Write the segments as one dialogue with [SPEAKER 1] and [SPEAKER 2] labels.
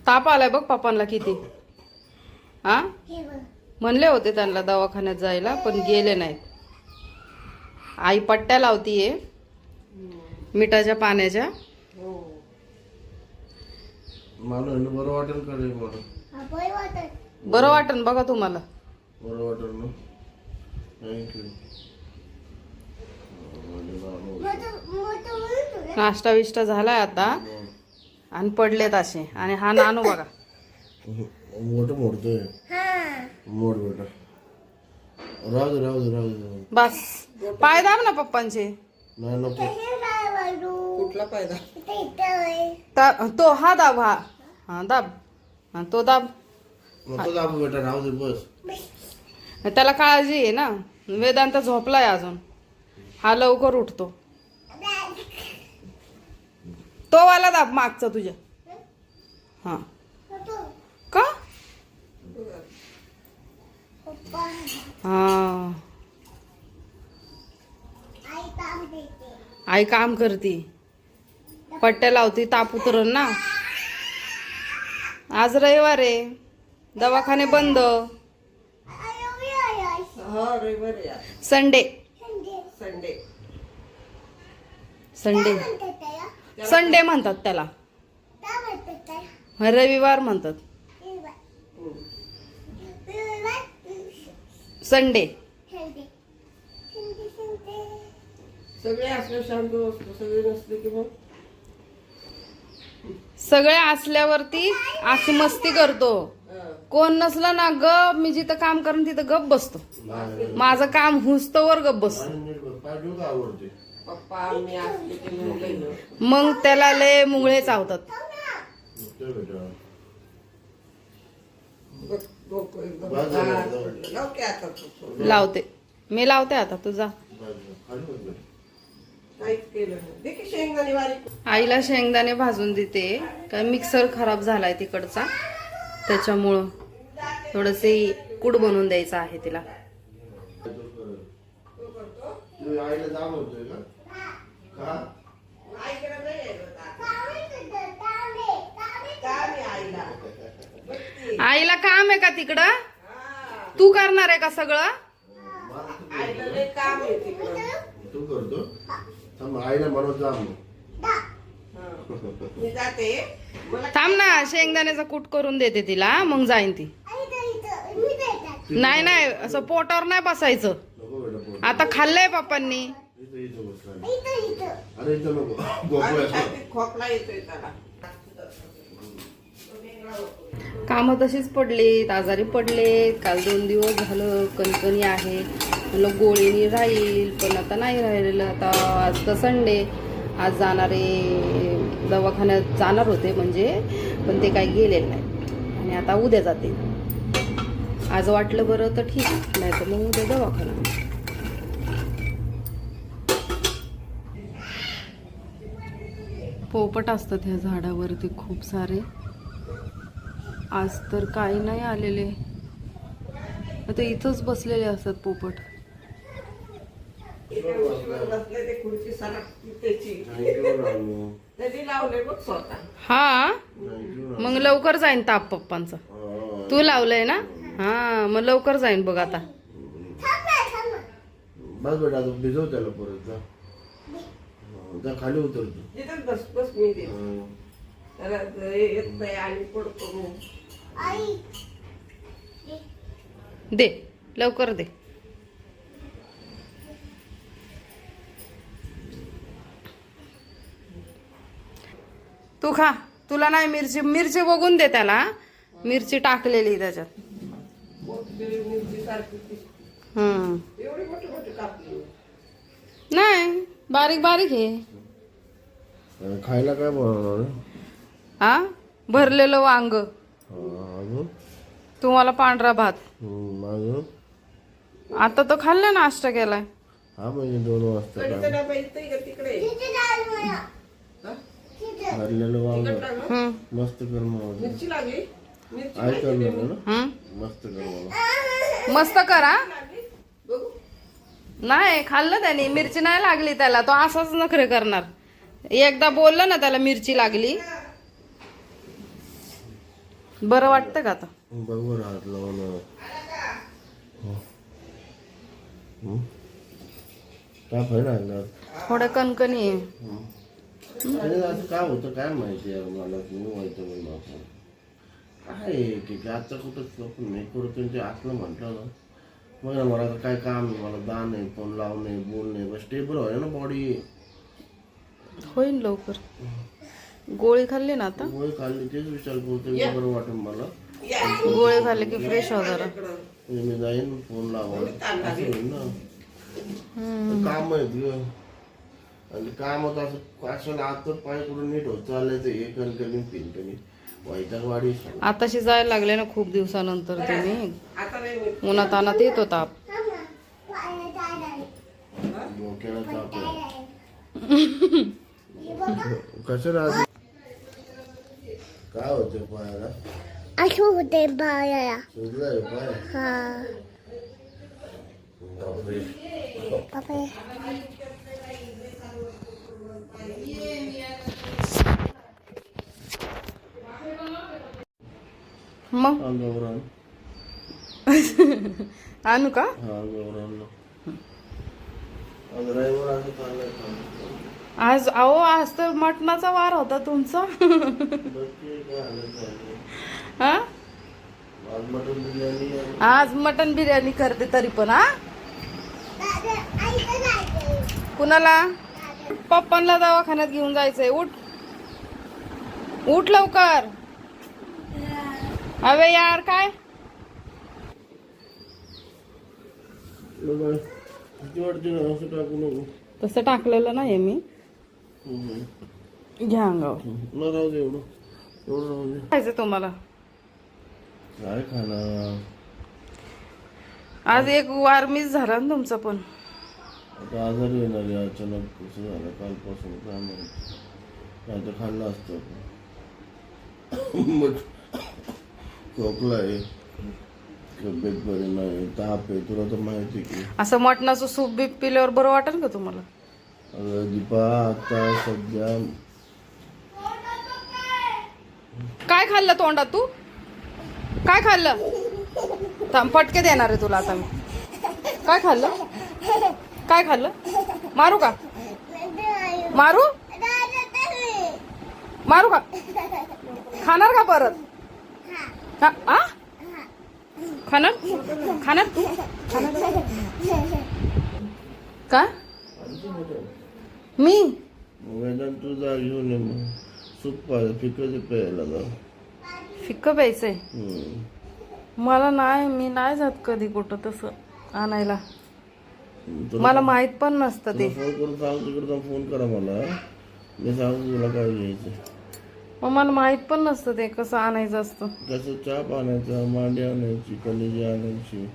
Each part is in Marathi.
[SPEAKER 1] ताप आलाय बघ पप्पांना किती. हा म्हणले होते त्यांना दवाखान्यात जायला पण गेले नाहीत. आई पट्ट्या लावतीये मिठाच्या पाण्याच्या. बरं वाटन बघा तुम्हाला. नाश्ता विष्टा झालाय आता आणि पडलेत असे. आणि हा नानू बघा
[SPEAKER 2] मोडतोय. मोड बेटा. राहू
[SPEAKER 1] बस पाय दाब ना पप्पांचे.
[SPEAKER 2] नाही नको.
[SPEAKER 3] कुठला फायदा?
[SPEAKER 1] तो हा दाब. हा दाब. हा तो दाब.
[SPEAKER 2] नको दाबू बेटा, राहू दे बस.
[SPEAKER 1] त्याला काळजी आहे ना. वेदांत झोपलाय अजून. हा लवकर उठतो. तो वाला दाब मागचा तुझ्या. हा का हा आई काम करती, पट्ट्या लावती, ताप उतरण ना. आज रविवार आहे, दवाखाने बंद. संडे
[SPEAKER 3] संडे
[SPEAKER 1] संडे संडे म्हणतात त्याला. रविवार म्हणतात. संडे.
[SPEAKER 3] सगळे असले शांत असतो, सगळे नसले की मग
[SPEAKER 1] सगळे असल्यावरती अशी मस्ती करतो. कोण नसलं ना गप. मी जिथं काम करून तिथं गप बसतो. माझं काम हुसतोवर गप बसतो.
[SPEAKER 3] पप्पा मी असले की मग
[SPEAKER 1] मग त्याला लय मुंगळे चावतात. लावते मी लावते आता. तुझा आईला शेंगदाणे भाजून देते. काय मिक्सर खराब झालाय तिकडचा, त्याच्यामुळं थोडसे कूड बनवून द्यायचं आहे तिला. आईला काम आहे का तिकडं? तू करणार आहे का सगळं?
[SPEAKER 2] तू करतो. आईला म्हणत जा.
[SPEAKER 1] थांब ना, शेंगदाण्याचा कूट करून देते तिला, मग जाईन ती. नाही नाही, असं पोटावर नाही बसायचं. आता खाल्लंय पप्पांनी.
[SPEAKER 3] खोकला येतोय त्याला.
[SPEAKER 1] कामं तशीच पडलीत, आजारी पडलेत. काल 2 दिवस झालं कणकणी आहे. म्हणलं गोळीनी राहील, पण आता नाही राहिलेलं. आता आज तर संडे. आज जाणारे दवाखान्यात जाणार होते म्हणजे, पण ते काही गेलेले नाही. आणि आता उद्या जाते. आज वाटलं बरं तर ठीक, नाही तर मग उद्या दवाखाना. पोपट असतात ह्या झाडावरती खूप सारे. आज तर काही नाही आलेले. आता इथंच बसलेले असतात पोपट. हा मग लवकर जाईन ताप पप्पांचा. तू लावलंय ना. हा मग लवकर जाईन बघ आता.
[SPEAKER 2] बस बेटा, भिजव त्याला परत. जा खाली उतरतो.
[SPEAKER 3] बस बस मी दे त्याला येत नाही आणि पडतो.
[SPEAKER 1] दे लवकर दे. तू खा. तुला नाही मिरची. मिरची बघून दे त्याला. मिरची टाकलेली त्याच्यात. नाही बारीक बारीक आहे.
[SPEAKER 2] खायला काय बनवणार?
[SPEAKER 1] हा भरलेलं वांग. तुम्हाला पांढरा भात. आता तो खाल्ला, नाश्ता केलाय.
[SPEAKER 2] हा म्हणजे 2 वाजता भरलेलं वांग मस्त कर.
[SPEAKER 3] मिरची लागली.
[SPEAKER 2] आई करणार ना. मस्त कर मला.
[SPEAKER 1] मस्त करा. नाही खाल्लं त्याने. मिरची नाही लागली त्याला. तो असाच नखरे करणार. एकदा बोललं ना त्याला मिरची लागली बरं वाटतं का आता?
[SPEAKER 2] बरोबर हात लावून ताप आहे ना अंगात.
[SPEAKER 1] थोडं कणकणी आहे.
[SPEAKER 2] आणि असं काय होतं काय माहिती आहे मला. तुम्ही माहिती म्हणून काय आहे की आजचं कुठं आपण नाही करतो ते आतलं म्हटलं ना मग ना मला काय काम आहे. मला दान आहे, फोन लावणे, बोलणे, बस स्टेबल व्हाय ना बॉडी.
[SPEAKER 1] होईल लवकर. गोळी खाल्ली ना आता?
[SPEAKER 2] गोळी खाल्ली तेच विचार करतो बरं वाटेल मला.
[SPEAKER 1] गोळी खाल्ली की फ्रेश हो जरा.
[SPEAKER 2] मी जाईन फोन लावा असं होईल ना. काम आहेत ग आणि कामात असं कशाला आता पाय कुठं नीट होत चालायचं हे कणकणी पिनकणी वैताग वाढी.
[SPEAKER 1] आताशी जायला लागले ना खूप दिवसानंतर तुम्ही.
[SPEAKER 3] आता नाही मी
[SPEAKER 1] उन्हात आणत येत होता.
[SPEAKER 2] डोक्याला ताप कशाला काय होते पायाला?
[SPEAKER 4] असं होते बाळाला.
[SPEAKER 2] सुजलाय पाय?
[SPEAKER 4] हा
[SPEAKER 2] बापरे.
[SPEAKER 4] बापरे.
[SPEAKER 1] मग
[SPEAKER 2] अंगावर आण.
[SPEAKER 1] आणू का?
[SPEAKER 2] हा अंगावर आणलं. आज रविवार असं चाललंय काम.
[SPEAKER 1] आज अहो आज तर मटणाचा वार होता तुमचा.
[SPEAKER 2] बाकी काय हालत झाली.
[SPEAKER 1] हा
[SPEAKER 2] आज मटण बिर्याणी आहे.
[SPEAKER 1] आज मटन बिर्याणी करते तरी पण. हा कुणाला? पप्पांना दवाखान्यात घेऊन जायचंय. उठ उठ लवकर. अबे यार काय
[SPEAKER 2] किती वाटते ना असं टाकू नको.
[SPEAKER 1] तसं टाकलेलं नाही मी. घ्या अंगावर.
[SPEAKER 2] न राहू दे एवढं एवढं राहू दे.
[SPEAKER 1] खायचं तुम्हाला?
[SPEAKER 2] काय खाणार
[SPEAKER 1] आज एक वार मिस झाला ना तुमचा पण.
[SPEAKER 2] आता आजारी येणार आहे अचानक. कसं झालं कालपासून काय माहिती. काय तर खाल्लं असतं मग खोकला आहे, तब्येत बरी नाही, ताप आहे. तुला तर माहिती आहे की.
[SPEAKER 1] असं मटणाचं सूप बीप पिल्यावर बरं वाटेल का तुम्हाला?
[SPEAKER 2] अगं दीपा आता सध्या
[SPEAKER 1] काय खाल्लं तोंडात तू? काय खाल्लं? थांब फटके देणार आहे तुला आता मी. काय खाल्लं? काय खाल्लं? मारू का? मारू? मारू का? खाणार का परत? हा आ? खाणार? खाणार तू? खाणार का? मी
[SPEAKER 2] मैदान तुझा घेऊन ये मग. सूप पाहिजे फिकं प्यायला जा.
[SPEAKER 1] फिक्क प्यायचंय. मला नाही, मी नाही जात कधी कुठं तसं आणायला. मला माहित पण नसतं ते.
[SPEAKER 2] फोन करून सांग तिकडे फोन करा मला. मी सांगतो तुला काय घ्यायचं.
[SPEAKER 1] मग मला माहित पण नसतं ते कसं आणायचं असतं.
[SPEAKER 2] कसं चाप आणायचा, मांडी आणायची, कलेजी आणायची.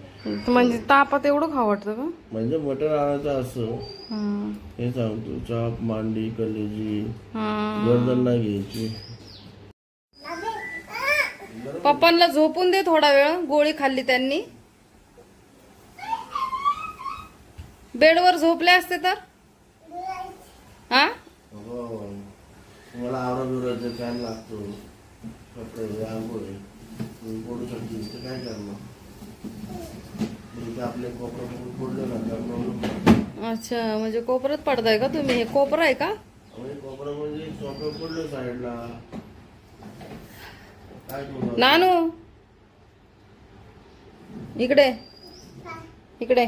[SPEAKER 1] म्हणजे तापात एवढं खावं वाटतं का?
[SPEAKER 2] म्हणजे मटण आणायचं असं
[SPEAKER 1] हम्म.
[SPEAKER 2] हे सांगतो. चाप, मांडी, कलेजी,
[SPEAKER 1] हम्म.
[SPEAKER 2] गर्दन नाही घ्यायची.
[SPEAKER 1] पप्पांना झोपून दे थोडा वेळ. गोळी खाल्ली त्यांनी. बेडवर झोपले असते तर. हा
[SPEAKER 2] हो मला आवरा बिवरायचं फॅन लागतो. कपडे आंघोळी तुम्ही पडू शकते तर काय करणार. आपले कोपरा पडलं ना त्यामुळे.
[SPEAKER 1] अच्छा म्हणजे कोपऱ्यात पडताय का तुम्ही? हे कोपरा आहे का?
[SPEAKER 2] कोपरा म्हणजे सोपं पडलं साईडला. काय करू.
[SPEAKER 1] नानू इकडे इकडे.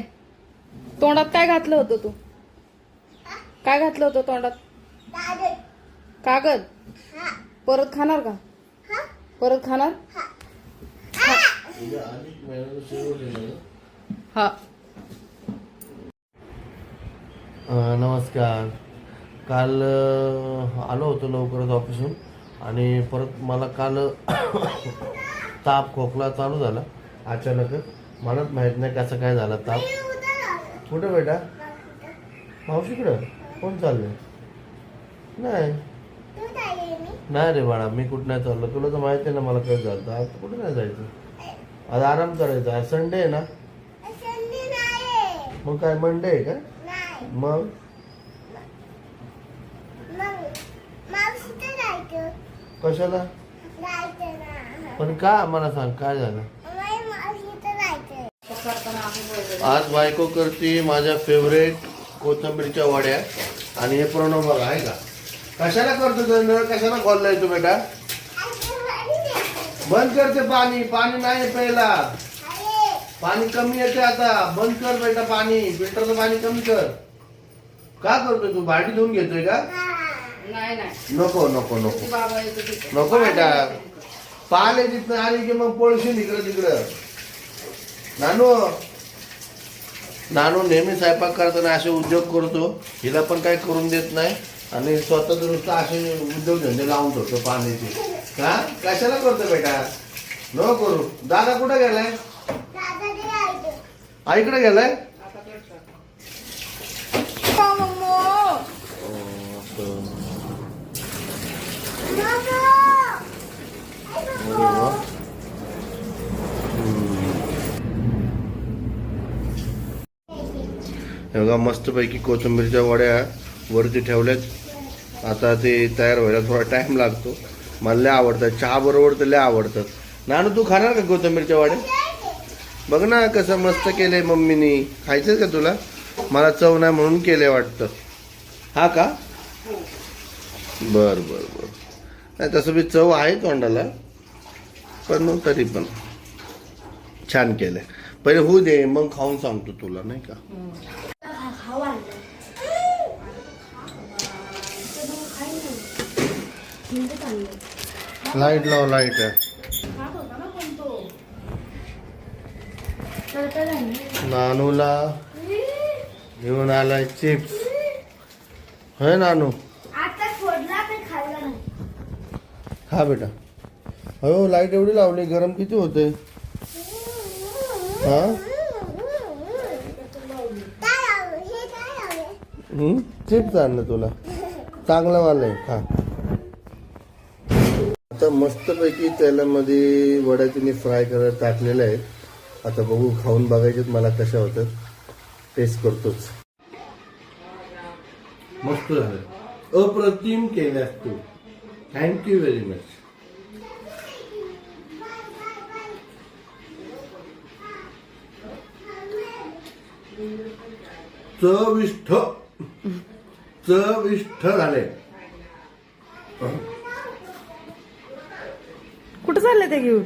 [SPEAKER 1] तोंडात काय घातलं होतं तू? काय घातलं होतं तोंडात? कागद. परत खाणार का? परत खाणार?
[SPEAKER 2] अधिक महिन्याचं शेवट आहे ना.
[SPEAKER 1] हा.
[SPEAKER 2] नमस्कार. काल आलो होतो लवकरच ऑफिसहून आणि परत मला काल ताप खोकला चालू झाला अचानकच. मलाच माहीत नाही कसं काय झालं ताप. कुठं बेटा? मावशीकडं? कोण चाललंय? नाही नाही रे बाळा मी कुठं नाही चाललो. तुला तर माहिती आहे ना मला काय झालं. आज कुठं नाही जायचं. आज आराम करायचा. आज संडे आहे ना. मग काय मंडे आहे का? मग कशाला? पण का मला सांग काय झालं? आज बायको करते माझ्या फेवरेट कोथिंबीरच्या वड्या आणि हे प्रणव बघा आहे का कशाला करतो तो नळ कशाला खोललाय तू बेटा? बंद करते पाणी पाणी नाही प्यायला पाणी कमी येते आता बंद कर बेटा पाणी फिल्टरचं पाणी कमी कर का करतोय तू भांडी धुवून घेतोय का?
[SPEAKER 1] नाही नाही
[SPEAKER 2] नको नको नको
[SPEAKER 1] ते बाबा येतो तिथे.
[SPEAKER 2] नको बेटा पाले तिथं आली की मग पळशील इकडं तिकडं नानू नानू नेहमी स्वयंपाक करताना असे उद्योग करतो हिला पण काही करून देत नाही आणि स्वतः नुसतं असे उद्योग धंदे लावून ठेवतो पाण्याचे का कशाला करतो बेटा नको करू दादा कुठं गेलाय आईकडे गेलाय हे बघा मस्तपैकी कोथिंबीरच्या वड्या वरती ठेवल्यात आता ते तयार व्हायला थोडा टाइम लागतो मला लय आवडतात चहा बरोबर तर लय आवडतात नानू तू खाणार का कोथिंबीरच्या वड्या बघ ना कसं मस्त केलंय मम्मीनी खायचंय का तुला मला चव नाही म्हणून केलंय वाटतं हा का बर बर बर नाही तसं बी चव आहे तोंडाला पण तरी पण छान केलंय पहिले होऊ दे मग खाऊन सांगतो तुला नाही का लाईट लाव लाईट नानूला घेऊन आलाय चिप्स होय नानू खा बेटा हो लाईट एवढी लावली गरम किती होते हा चिप्स आणलं तुला चांगलं वाला आहे खा आता मस्तपैकी तेलामध्ये वड्या तिने फ्राय करत टाकलेल्या आहेत आता बघू खाऊन बघायचे मला कशा होतात टेस्ट करतोच मस्त झालं अप्रतिम केल्यास तू थँक्यू व्हेरी मच चविष्ट चविष्ट झाले
[SPEAKER 1] कुठं चाललंय ते घेऊन